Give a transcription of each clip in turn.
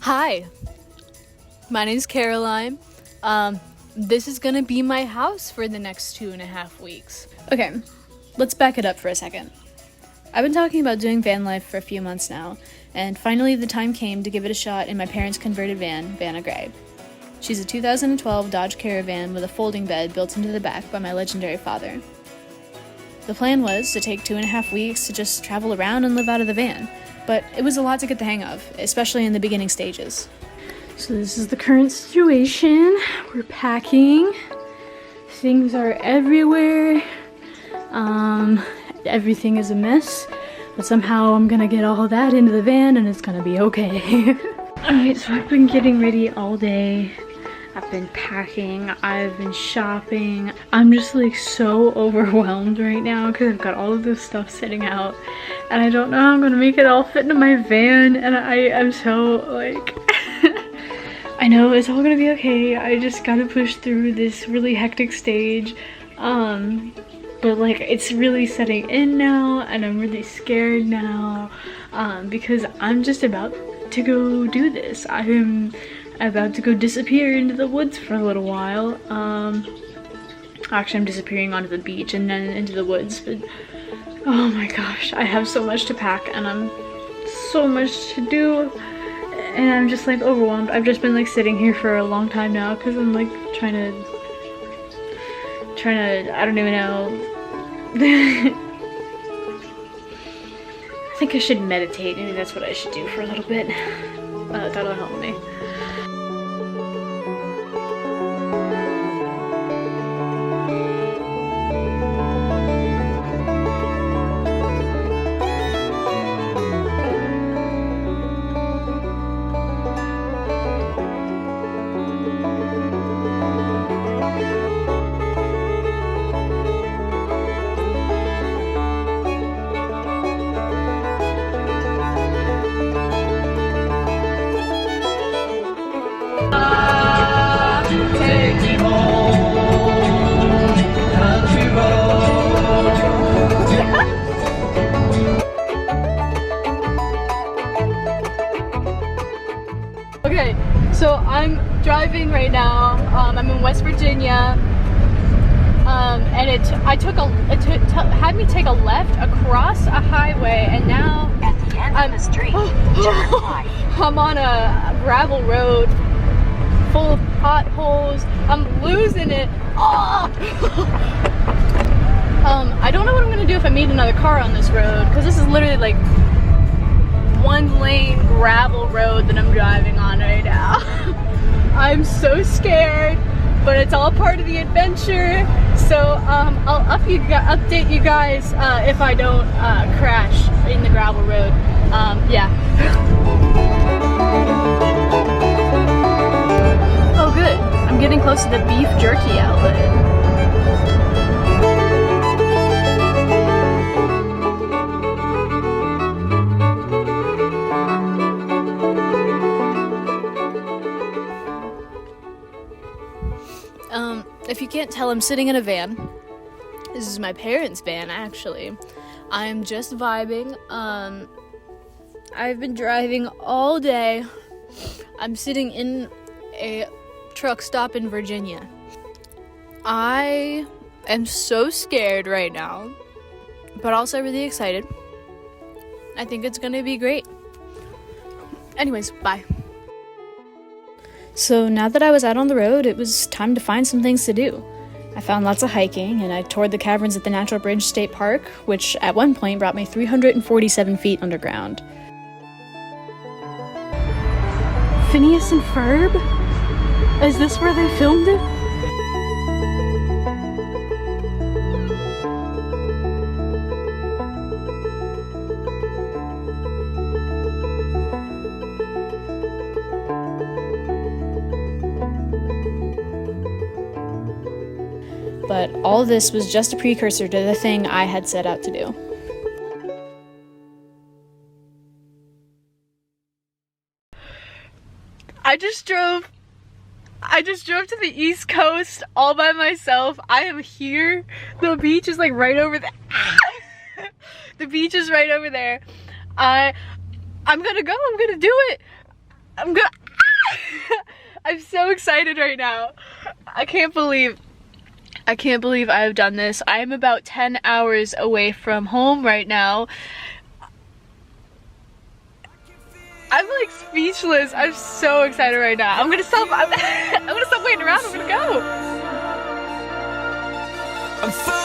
Hi, my name's Caroline. This is gonna be my house for the next 2.5 weeks. Okay, let's back it up for a second. I've been talking about doing van life for a few months now, and finally the time came to give it a shot in my parents' converted van, Vanna Gray. She's a 2012 Dodge Caravan with a folding bed built into the back by my legendary father. The plan was to take 2.5 weeks to just travel around and live out of the van, but it was a lot to get the hang of, especially in the beginning stages. So this is the current situation. We're packing. Things are everywhere. Everything is a mess, but somehow I'm gonna get all of that into the van and it's gonna be okay. Alright, so I've been getting ready all day. I've been packing, I've been shopping. I'm just like so overwhelmed right now because I've got all of this stuff sitting out and I don't know how I'm gonna make it all fit into my van, and I am so like I know it's all gonna be okay. I just gotta push through this really hectic stage. But like it's really setting in now and I'm really scared now because I'm just about to go do this. I'm about to go disappear into the woods for a little while. Actually I'm disappearing onto the beach and then into the woods, but oh my gosh, I have so much to pack and I'm so much to do and I'm just like overwhelmed. I've just been like sitting here for a long time now because I'm like trying to I don't even know. I think I should meditate. Maybe that's what I should do for a little bit. That'll help me. Okay, so I'm driving right now. I'm in West Virginia, and it had me take a left across a highway, and now at the end of the street, turn right. I'm on a gravel road full of potholes. I'm losing it. Oh! I don't know what I'm gonna do if I meet another car on this road, because this is literally like one lane gravel road that I'm driving on right now. I'm so scared, but it's all part of the adventure. So I'll update you guys if I don't crash in the gravel road. Yeah. Oh good, I'm getting close to the beef jerky outlet. If you can't tell, I'm sitting in a van. This is my parents' van, actually. I'm just vibing. I've been driving all day. I'm sitting in a truck stop in Virginia. I am so scared right now, but also really excited. I think it's gonna be great. Anyways, bye. So now that I was out on the road, it was time to find some things to do. I found lots of hiking, and I toured the caverns at the Natural Bridge State Park, which at one point brought me 347 feet underground. Phineas and Ferb? Is this where they filmed it? But all this was just a precursor to the thing I had set out to do. I just drove to the East Coast all by myself. I am here. The beach is like right over there. The beach is right over there. I'm gonna go. I'm gonna do it. I'm so excited right now. I can't believe I've done this. I'm about 10 hours away from home right now. I'm like speechless. I'm so excited right now. I'm gonna stop waiting around. I'm gonna go. I'm falling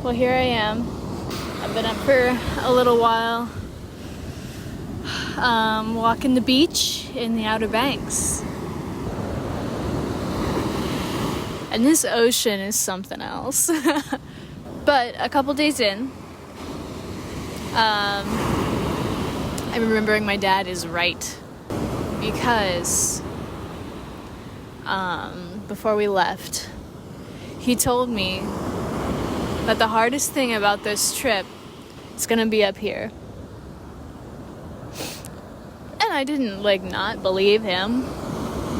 Well, here I am. I've been up for a little while, walking the beach in the Outer Banks. And this ocean is something else. But a couple days in, I'm remembering my dad is right. Because before we left, he told me that the hardest thing about this trip is gonna be up here. And I didn't, not believe him.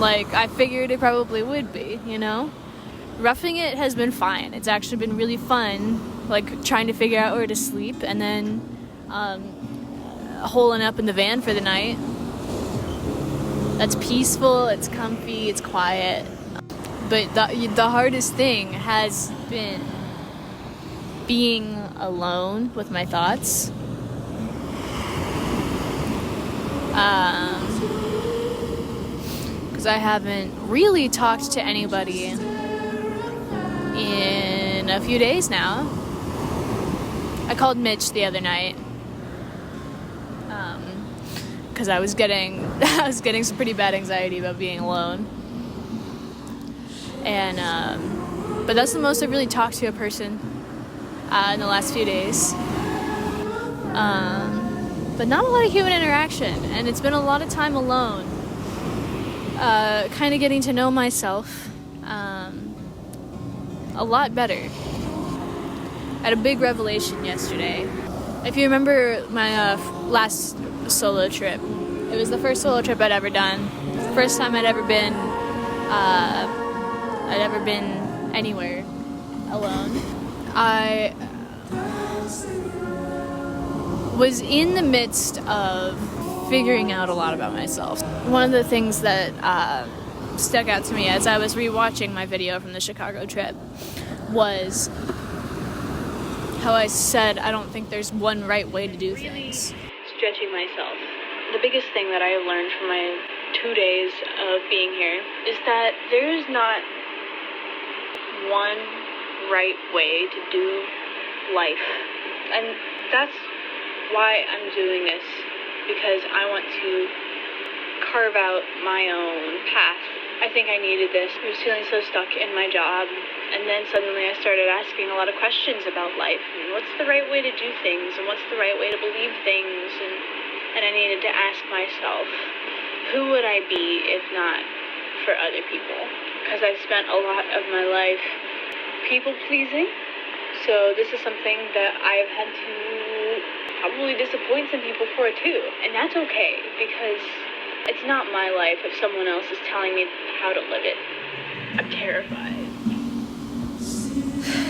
I figured it probably would be, you know? Roughing it has been fine. It's actually been really fun, trying to figure out where to sleep and then holing up in the van for the night. That's peaceful, it's comfy, it's quiet. But the hardest thing has been being alone with my thoughts. Because I haven't really talked to anybody in a few days now. I called Mitch the other night. Because I was getting some pretty bad anxiety about being alone. And but that's the most I've really talked to a person in the last few days. But not a lot of human interaction, and it's been a lot of time alone. Kind of getting to know myself a lot better. I had a big revelation yesterday. If you remember my last solo trip, it was the first solo trip I'd ever done. It's the first time I'd ever been anywhere alone. I was in the midst of figuring out a lot about myself. One of the things that stuck out to me as I was rewatching my video from the Chicago trip was how I said I don't think there's one right way to do things. Stretching myself. The biggest thing that I have learned from my 2 days of being here is that there is not one right way to do life. And that's why I'm doing this, because I want to carve out my own path. I think I needed this. I was feeling so stuck in my job, and then suddenly I started asking a lot of questions about life. And what's the right way to do things, and what's the right way to believe things, and I needed to ask myself, who would I be if not for other people? Because I've spent a lot of my life people-pleasing, so this is something that I've had to probably disappoint some people for too, and that's okay, because it's not my life if someone else is telling me how to live it. I'm terrified.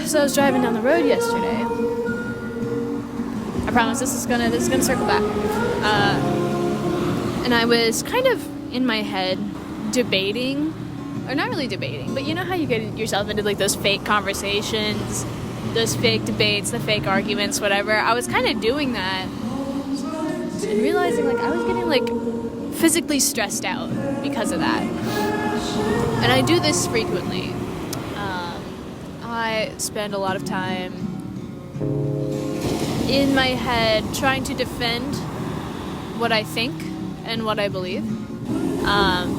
So I was driving down the road yesterday. I promise this is gonna circle back. And I was kind of in my head debating, or not really debating, but you know how you get yourself into those fake conversations, those fake debates, the fake arguments, whatever. I was kind of doing that and realizing I was getting physically stressed out because of that. And I do this frequently. I spend a lot of time in my head trying to defend what I think and what I believe.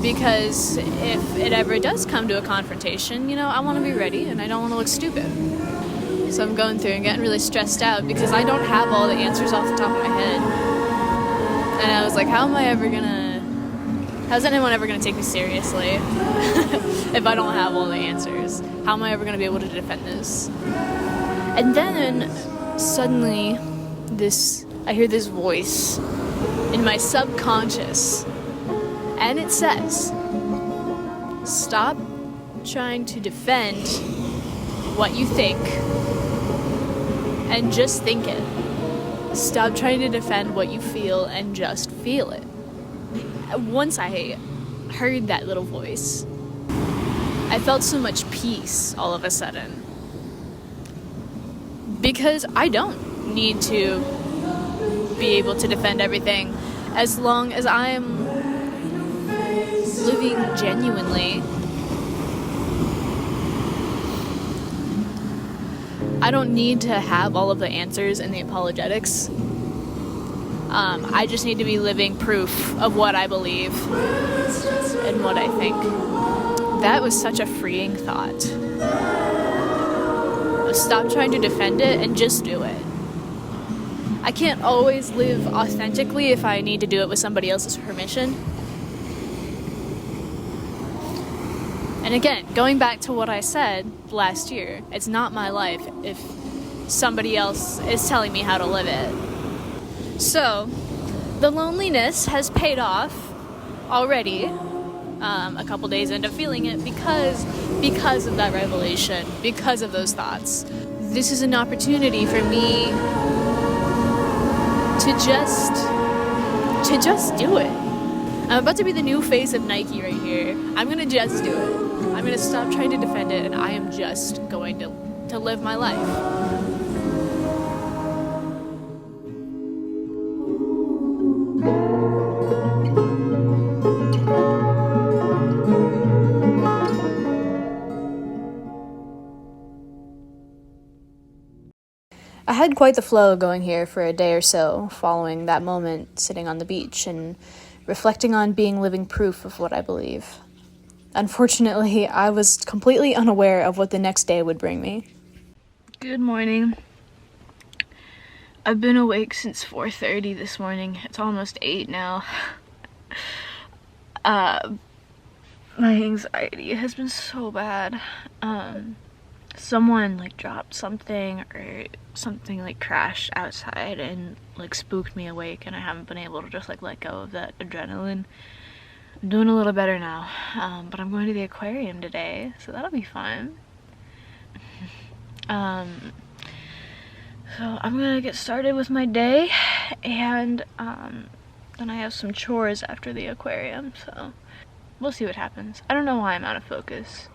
Because if it ever does come to a confrontation, you know, I want to be ready and I don't want to look stupid. So I'm going through and getting really stressed out because I don't have all the answers off the top of my head. And I was like, how's anyone ever gonna take me seriously if I don't have all the answers? How am I ever gonna be able to defend this? And then suddenly I hear this voice in my subconscious, and it says, stop trying to defend what you think and just think it. Stop trying to defend what you feel and just feel it. Once I heard that little voice, I felt so much peace all of a sudden. Because I don't need to be able to defend everything as long as I am living genuinely. I don't need to have all of the answers and the apologetics. I just need to be living proof of what I believe and what I think. That was such a freeing thought. Stop trying to defend it and just do it. I can't always live authentically if I need to do it with somebody else's permission. And again, going back to what I said last year, it's not my life if somebody else is telling me how to live it. So, the loneliness has paid off already, a couple days into feeling it because of that revelation, because of those thoughts. This is an opportunity for me to just do it. I'm about to be the new face of Nike right here. I'm gonna just do it. I'm gonna stop trying to defend it, and I am just going to live my life. I had quite the flow going here for a day or so, following that moment sitting on the beach and reflecting on being living proof of what I believe. Unfortunately, I was completely unaware of what the next day would bring me. Good morning. I've been awake since 4:30 this morning. It's almost 8 now. My anxiety has been so bad. Someone dropped something or something crashed outside and spooked me awake, and I haven't been able to just let go of that adrenaline. I'm doing a little better now, but I'm going to the aquarium today, so that'll be fun. So I'm gonna get started with my day, and then I have some chores after the aquarium, so we'll see what happens. I don't know why I'm out of focus.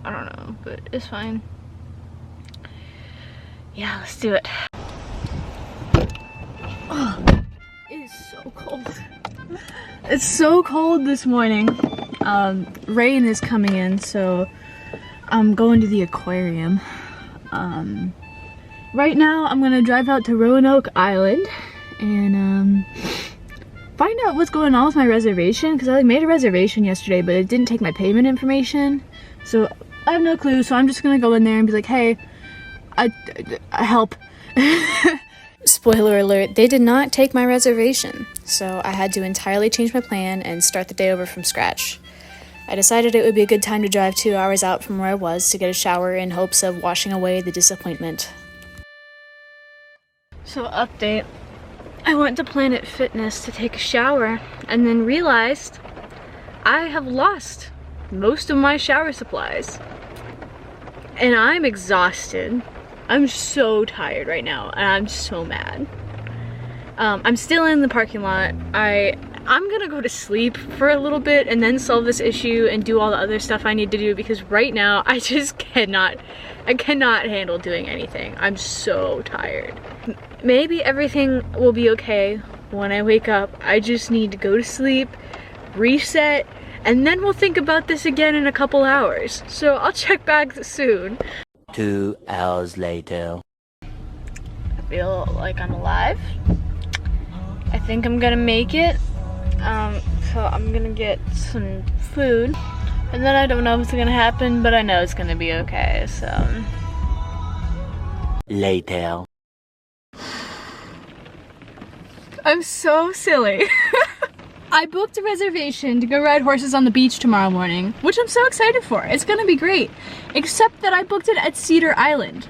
I don't know, but it's fine. Yeah, let's do it. Oh, it is so cold. It's so cold this morning. Rain is coming in, so I'm going to the aquarium. Right now I'm gonna drive out to Roanoke Island and find out what's going on with my reservation, because I made a reservation yesterday but it didn't take my payment information, so I have no clue. So I'm just gonna go in there and be like, hey, I help. Spoiler alert, they did not take my reservation, so I had to entirely change my plan and start the day over from scratch. I decided it would be a good time to drive 2 hours out from where I was to get a shower in hopes of washing away the disappointment. So update, I went to Planet Fitness to take a shower and then realized I have lost most of my shower supplies. And I'm exhausted. I'm so tired right now and I'm so mad. I'm still in the parking lot. I'm gonna go to sleep for a little bit and then solve this issue and do all the other stuff I need to do, because right now I just cannot handle doing anything. I'm so tired. Maybe everything will be okay when I wake up. I just need to go to sleep, reset, and then we'll think about this again in a couple hours. So I'll check back soon. 2 hours later. I feel like I'm alive. I think I'm gonna make it. So I'm gonna get some food. And then I don't know what's gonna happen, but I know it's gonna be okay, so. Later. I'm so silly. I booked a reservation to go ride horses on the beach tomorrow morning, which I'm so excited for. It's gonna be great. Except that I booked it at Cedar Island,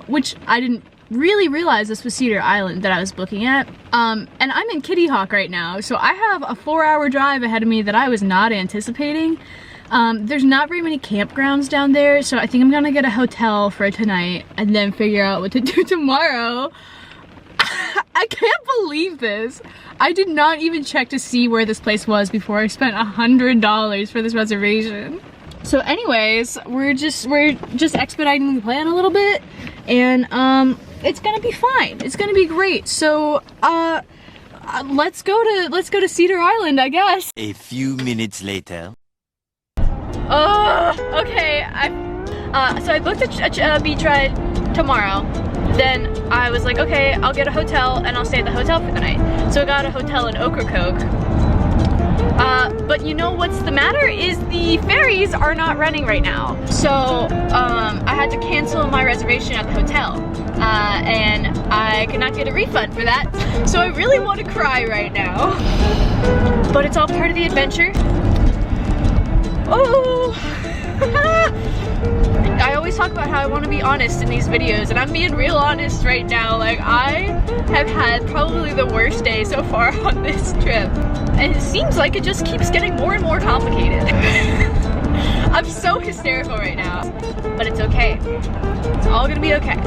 which I didn't really realize this was Cedar Island that I was booking at. And I'm in Kitty Hawk right now, so I have a 4-hour drive ahead of me that I was not anticipating. There's not very many campgrounds down there, so I think I'm gonna get a hotel for tonight and then figure out what to do tomorrow. I can't believe this. I did not even check to see where this place was before I spent $100 for this reservation. So anyways, we're just expediting the plan a little bit, and it's gonna be fine. It's gonna be great. So let's go to Cedar Island, I guess. A few minutes later. Okay. So I booked a beach ride tomorrow. Then I was like, okay, I'll get a hotel and I'll stay at the hotel for the night. So I got a hotel in Ocracoke. But you know what's the matter is the ferries are not running right now. So I had to cancel my reservation at the hotel. And I could not get a refund for that. So I really want to cry right now. But it's all part of the adventure. Oh! I always talk about how I want to be honest in these videos, and I'm being real honest right now. Like, I have had probably the worst day so far on this trip, and it seems like it just keeps getting more and more complicated. I'm so hysterical right now, but it's okay. It's all gonna be okay.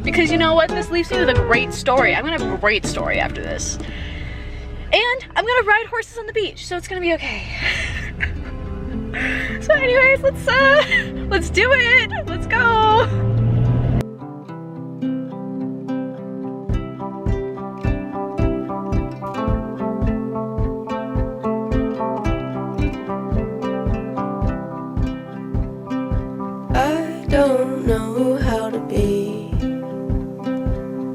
Because you know what? This leaves me with a great story. I'm gonna have a great story after this. And I'm gonna ride horses on the beach, so it's gonna be okay. So anyways, let's do it. Let's go. I don't know how to be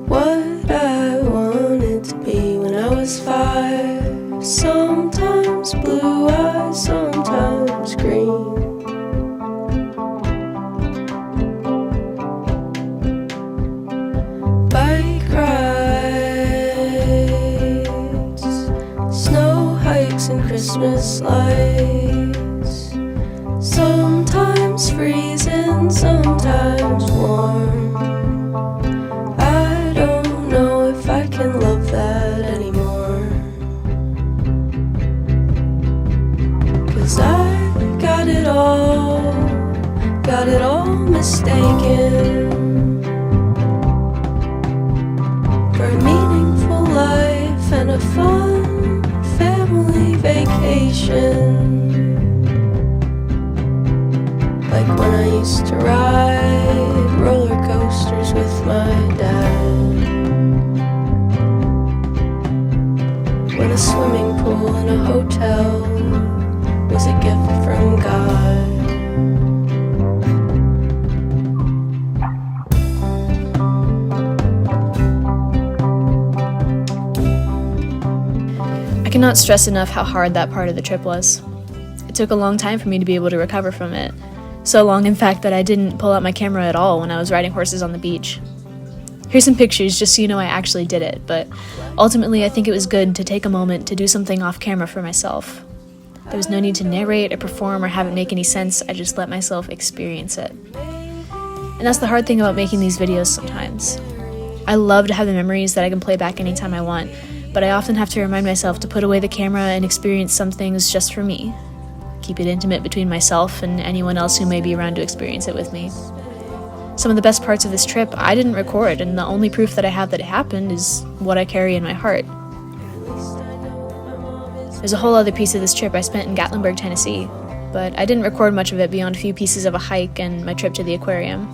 what I wanted to be when I was 5. Sometimes blue eyes, sometimes green. Bike rides, snow hikes and Christmas lights. Sometimes freezing, sometimes warm. I don't know if I can love that anymore. 'Cause I got it all mistaken for a meaningful life and a fun family vacation. Like when I used to ride roller coasters with my dad. When a swimming pool in a hotel was a gift from God. I cannot stress enough how hard that part of the trip was. It took a long time for me to be able to recover from it. So long, in fact, that I didn't pull out my camera at all when I was riding horses on the beach. Here's some pictures just so you know I actually did it, but ultimately I think it was good to take a moment to do something off camera for myself. There was no need to narrate or perform or have it make any sense. I just let myself experience it. And that's the hard thing about making these videos sometimes. I love to have the memories that I can play back anytime I want, but I often have to remind myself to put away the camera and experience some things just for me. Keep it intimate between myself and anyone else who may be around to experience it with me. Some of the best parts of this trip I didn't record, and the only proof that I have that it happened is what I carry in my heart. There's a whole other piece of this trip I spent in Gatlinburg, Tennessee, but I didn't record much of it beyond a few pieces of a hike and my trip to the aquarium.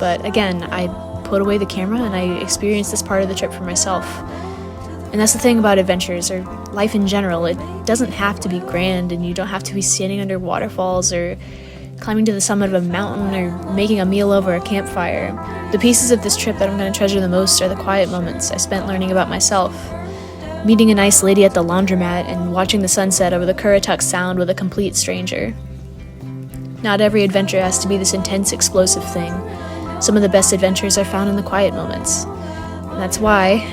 But again, I put away the camera and I experienced this part of the trip for myself. And that's the thing about adventures, or life in general. It doesn't have to be grand, and you don't have to be standing under waterfalls or climbing to the summit of a mountain or making a meal over a campfire. The pieces of this trip that I'm going to treasure the most are the quiet moments I spent learning about myself. Meeting a nice lady at the laundromat and watching the sunset over the Currituck Sound with a complete stranger. Not every adventure has to be this intense, explosive thing. Some of the best adventures are found in the quiet moments. And that's why,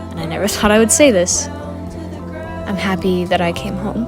and I never thought I would say this, I'm happy that I came home.